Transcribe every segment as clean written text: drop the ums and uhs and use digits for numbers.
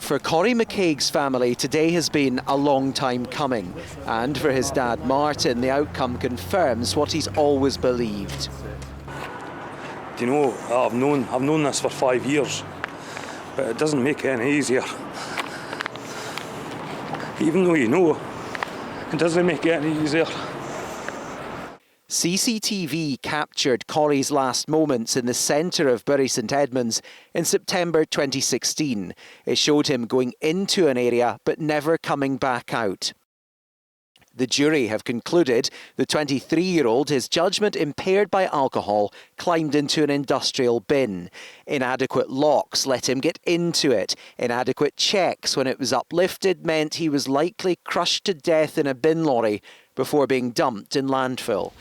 For Corrie McKeague's family, today has been a long time coming. And for his dad, Martin, the outcome confirms what he's always believed. Do you know, I've known this for 5 years, but it doesn't make it any easier. Even though you know, it doesn't make it any easier. CCTV captured Corrie's last moments in the centre of Bury St Edmunds in September 2016. It showed him going into an area but never coming back out. The jury have concluded the 23-year-old, his judgment impaired by alcohol, climbed into an industrial bin. Inadequate locks let him get into it. Inadequate checks when it was uplifted meant he was likely crushed to death in a bin lorry before being dumped in landfill.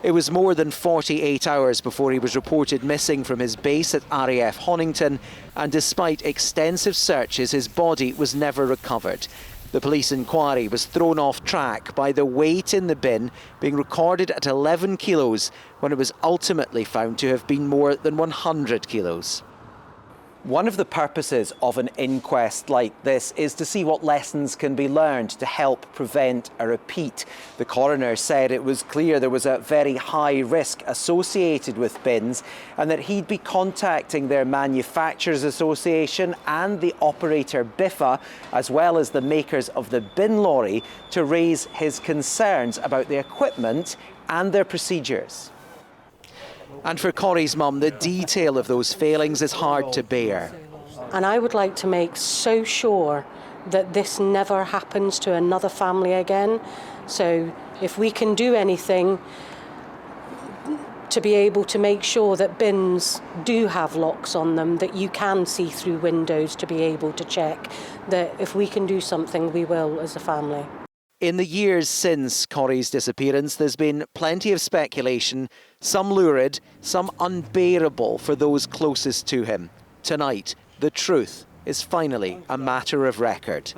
It was more than 48 hours before he was reported missing from his base at RAF Honington, and despite extensive searches, his body was never recovered. The police inquiry was thrown off track by the weight in the bin being recorded at 11 kilos when it was ultimately found to have been more than 100 kilos. One of the purposes of an inquest like this is to see what lessons can be learned to help prevent a repeat. The coroner said it was clear there was a very high risk associated with bins and that he'd be contacting their Manufacturers Association and the operator BIFA, as well as the makers of the bin lorry, to raise his concerns about the equipment and their procedures. And for Corrie's mum, the detail of those failings is hard to bear. And I would like to make so sure that this never happens to another family again. So if we can do anything to be able to make sure that bins do have locks on them, that you can see through windows to be able to check, that if we can do something, we will as a family. In the years since Corrie's disappearance, there's been plenty of speculation, some lurid, some unbearable for those closest to him. Tonight, the truth is finally a matter of record.